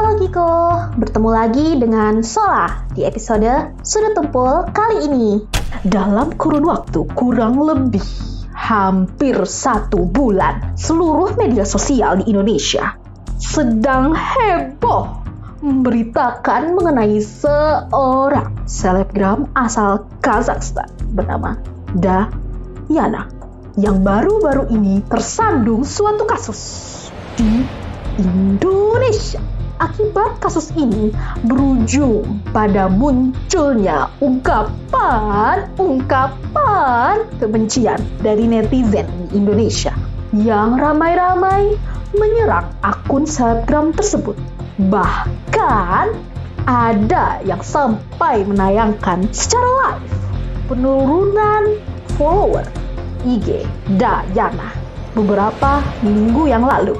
Halo Giko, bertemu lagi dengan Sola di episode Sudut Tumpul kali ini. Dalam kurun waktu kurang lebih hampir 1 bulan, seluruh media sosial di Indonesia sedang heboh memberitakan mengenai seorang selebgram asal Kazakhstan bernama Dayana yang baru-baru ini tersandung suatu kasus di Indonesia. Akibat kasus ini berujung pada munculnya ungkapan kebencian dari netizen di Indonesia yang ramai-ramai menyerang akun selebgram tersebut. Bahkan ada yang sampai menayangkan secara live penurunan follower IG Dayana beberapa minggu yang lalu.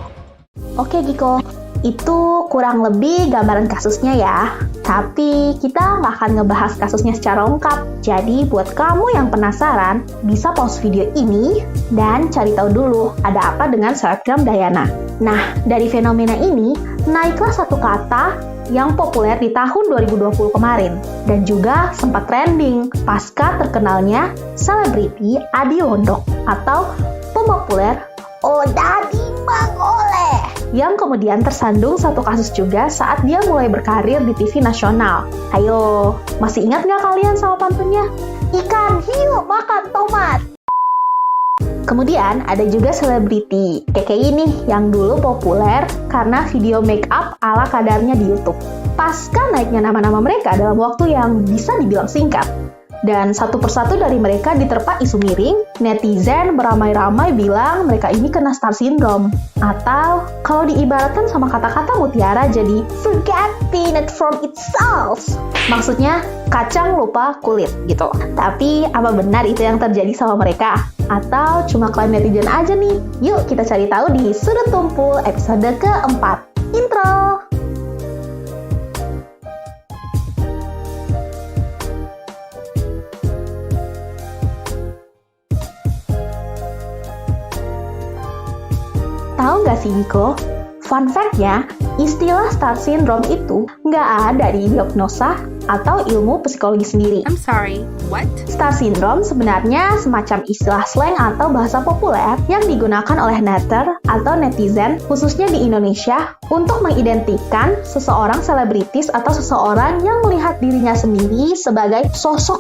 Oke Giko, itu kurang lebih gambaran kasusnya ya. Tapi kita nggak akan ngebahas kasusnya secara lengkap. Jadi buat kamu yang penasaran, bisa pause video ini dan cari tahu dulu ada apa dengan selebgram Dayana. Nah, dari fenomena ini, naiklah satu kata yang populer di tahun 2020 kemarin dan juga sempat trending pasca terkenalnya selebriti Adi Londok atau pemopuler Odadi Mangoleh yang kemudian tersandung satu kasus juga saat dia mulai berkarir di TV nasional. Ayo, masih ingat nggak kalian sama pantunnya? Ikan hiu makan tomat. Kemudian ada juga selebriti KKI nih yang dulu populer karena video make up ala kadarnya di YouTube. Pasca naiknya nama-nama mereka dalam waktu yang bisa dibilang singkat, dan satu persatu dari mereka diterpa isu miring, netizen beramai-ramai bilang mereka ini kena star syndrome. Atau kalau diibaratkan sama kata-kata mutiara jadi forget peanut from itself. Maksudnya kacang lupa kulit gitu. Tapi apa benar itu yang terjadi sama mereka? Atau cuma klaim netizen aja nih? Yuk kita cari tahu di Sudut Tumpul episode keempat. Intro! Tahu nggak sih Niko? Fun fact-nya, istilah star syndrome itu nggak ada di diagnosa atau ilmu psikologi sendiri. I'm sorry, what? Star syndrome sebenarnya semacam istilah slang atau bahasa populer yang digunakan oleh netter atau netizen khususnya di Indonesia untuk mengidentikan seseorang selebritis atau seseorang yang melihat dirinya sendiri sebagai sosok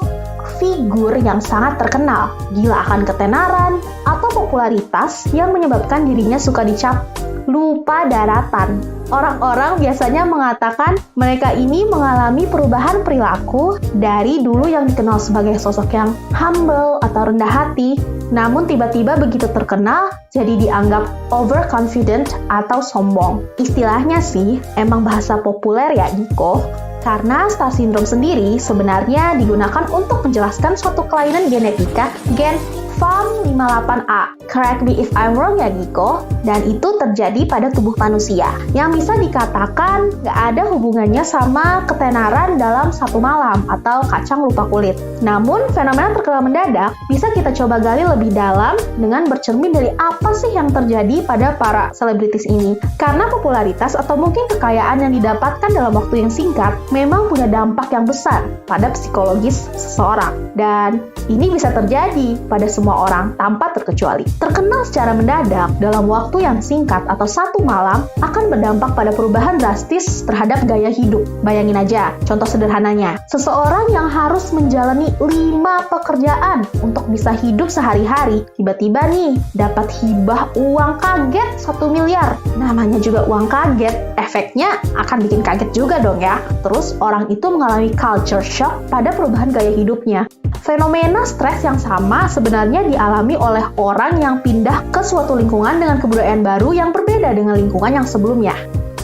figur yang sangat terkenal, gila akan ketenaran, atau popularitas yang menyebabkan dirinya suka dicap lupa daratan. Orang-orang biasanya mengatakan mereka ini mengalami perubahan perilaku dari dulu yang dikenal sebagai sosok yang humble atau rendah hati, namun tiba-tiba begitu terkenal jadi dianggap overconfident atau sombong. Istilahnya sih emang bahasa populer ya Iko. Karena star syndrome sendiri sebenarnya digunakan untuk menjelaskan suatu kelainan genetika gen FAM58A. Correct me if I'm wrong ya Giko. Dan itu terjadi pada tubuh manusia yang bisa dikatakan nggak ada hubungannya sama ketenaran dalam satu malam atau kacang lupa kulit. Namun fenomena terkenal mendadak bisa kita coba gali lebih dalam dengan bercermin dari apa sih yang terjadi pada para selebritis ini. Karena popularitas atau mungkin kekayaan yang didapatkan dalam waktu yang singkat memang punya dampak yang besar pada psikologis seseorang. Dan ini bisa terjadi pada semua orang tanpa terkecuali. Terkenal secara mendadak dalam waktu yang singkat atau satu malam akan berdampak pada perubahan drastis terhadap gaya hidup. Bayangin aja, contoh sederhananya, seseorang yang harus menjalani 5 pekerjaan untuk bisa hidup sehari-hari, tiba-tiba nih dapat hibah uang kaget 1 miliar. Namanya juga uang kaget, efeknya akan bikin kaget juga dong ya. Terus orang itu mengalami culture shock pada perubahan gaya hidupnya. Fenomena stres yang sama sebenarnya dialami oleh orang yang pindah ke suatu lingkungan dengan kebudayaan baru yang berbeda dengan lingkungan yang sebelumnya.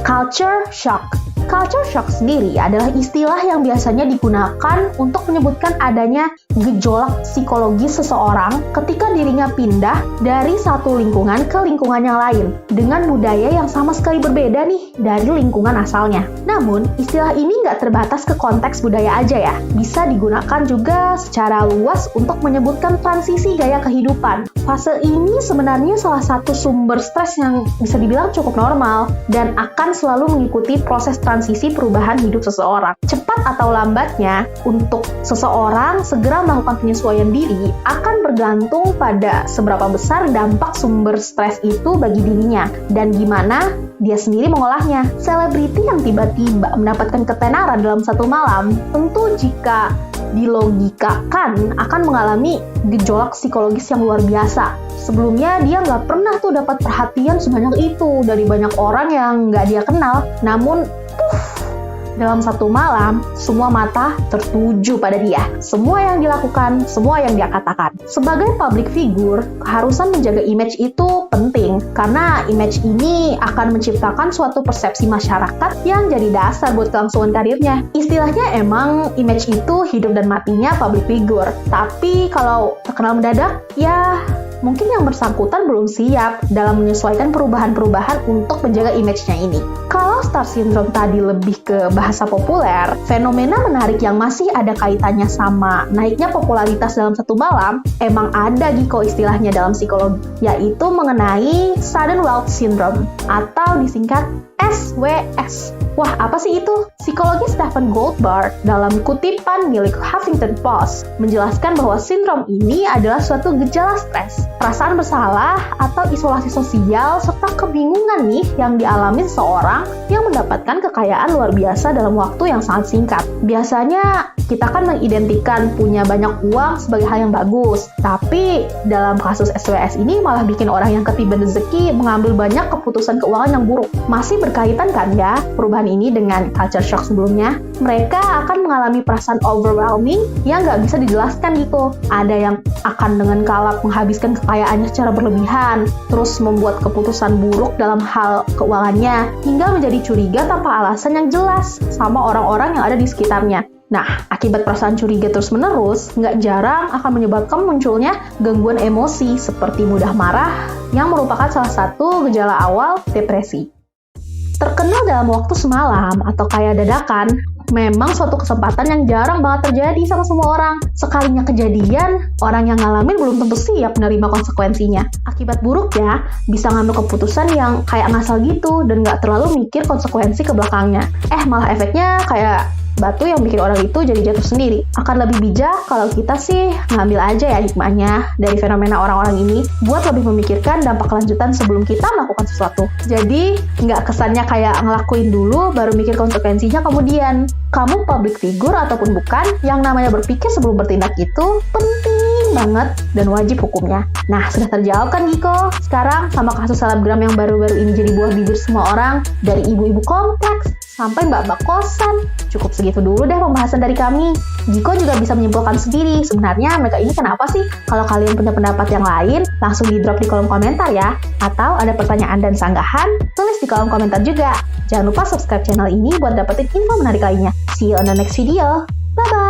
Culture shock. Culture shock sendiri adalah istilah yang biasanya digunakan untuk menyebutkan adanya gejolak psikologis seseorang ketika dirinya pindah dari satu lingkungan ke lingkungan yang lain dengan budaya yang sama sekali berbeda nih dari lingkungan asalnya. Namun, istilah ini nggak terbatas ke konteks budaya aja ya. Bisa digunakan juga secara luas untuk menyebutkan transisi gaya kehidupan. Fase ini sebenarnya salah satu sumber stres yang bisa dibilang cukup normal dan akan selalu mengikuti proses transisi transisi perubahan hidup seseorang. Cepat atau lambatnya, untuk seseorang segera melakukan penyesuaian diri akan bergantung pada seberapa besar dampak sumber stres itu bagi dirinya dan gimana dia sendiri mengolahnya. Selebriti yang tiba-tiba mendapatkan ketenaran dalam satu malam, tentu jika dilogikakan akan mengalami gejolak psikologis yang luar biasa. Sebelumnya dia nggak pernah tuh dapat perhatian sebanyak itu dari banyak orang yang nggak dia kenal. Namun, dalam satu malam, semua mata tertuju pada dia. Semua yang dilakukan, semua yang dia katakan. Sebagai public figure, keharusan menjaga image itu penting. Karena image ini akan menciptakan suatu persepsi masyarakat yang jadi dasar buat kelangsungan karirnya. Istilahnya emang image itu hidup dan matinya public figure. Tapi kalau terkenal mendadak, ya mungkin yang bersangkutan belum siap dalam menyesuaikan perubahan-perubahan untuk menjaga image-nya ini. Kalau star syndrome tadi lebih ke bahasa populer, fenomena menarik yang masih ada kaitannya sama naiknya popularitas dalam satu malam, emang ada Giko istilahnya dalam psikologi, yaitu mengenai sudden wealth syndrome atau disingkat SWS. Wah, apa sih itu? Psikologi Stephen Goldberg dalam kutipan milik Huffington Post menjelaskan bahwa sindrom ini adalah suatu gejala stres, perasaan bersalah atau isolasi sosial serta kebingungan nih yang dialami seseorang yang mendapatkan kekayaan luar biasa dalam waktu yang sangat singkat. Biasanya kita kan mengidentikan punya banyak uang sebagai hal yang bagus, tapi dalam kasus SWS ini malah bikin orang yang ketiban rezeki mengambil banyak keputusan keuangan yang buruk. Masih berkaitan kan ya perubahan ini dengan culture shock sebelumnya? Mereka akan mengalami perasaan overwhelming yang nggak bisa dijelaskan gitu. Ada yang akan dengan kalap menghabiskan kekayaannya secara berlebihan, terus membuat keputusan buruk dalam hal keuangannya, hingga menjadi curiga tanpa alasan yang jelas sama orang-orang yang ada di sekitarnya. Nah, akibat perasaan curiga terus-menerus, nggak jarang akan menyebabkan munculnya gangguan emosi seperti mudah marah, yang merupakan salah satu gejala awal depresi. Terkenal dalam waktu semalam atau kayak dadakan, memang suatu kesempatan yang jarang banget terjadi sama semua orang. Sekalinya kejadian, orang yang ngalamin belum tentu siap menerima konsekuensinya. Akibat buruknya, bisa ngambil keputusan yang kayak ngasal gitu dan nggak terlalu mikir konsekuensi ke belakangnya. Malah efeknya kayak batu yang bikin orang itu jadi jatuh sendiri. Akan lebih bijak kalau kita sih ngambil aja ya hikmahnya dari fenomena orang-orang ini buat lebih memikirkan dampak kelanjutan sebelum kita melakukan sesuatu. Jadi, nggak kesannya kayak ngelakuin dulu baru mikir konsekuensinya kemudian. Kamu public figure ataupun bukan, yang namanya berpikir sebelum bertindak itu penting banget dan wajib hukumnya. Nah, sudah terjawab kan Giko? Sekarang sama kasus selebgram yang baru-baru ini jadi buah bibir semua orang, dari ibu-ibu kompleks sampai mbak-mbak kosan. Cukup segitu dulu deh pembahasan dari kami. Giko juga bisa menyimpulkan sendiri, sebenarnya mereka ini kenapa sih? Kalau kalian punya pendapat yang lain, langsung di-drop di kolom komentar ya. Atau ada pertanyaan dan sanggahan, tulis di kolom komentar juga. Jangan lupa subscribe channel ini buat dapetin info menarik lainnya. See you on the next video. Bye-bye!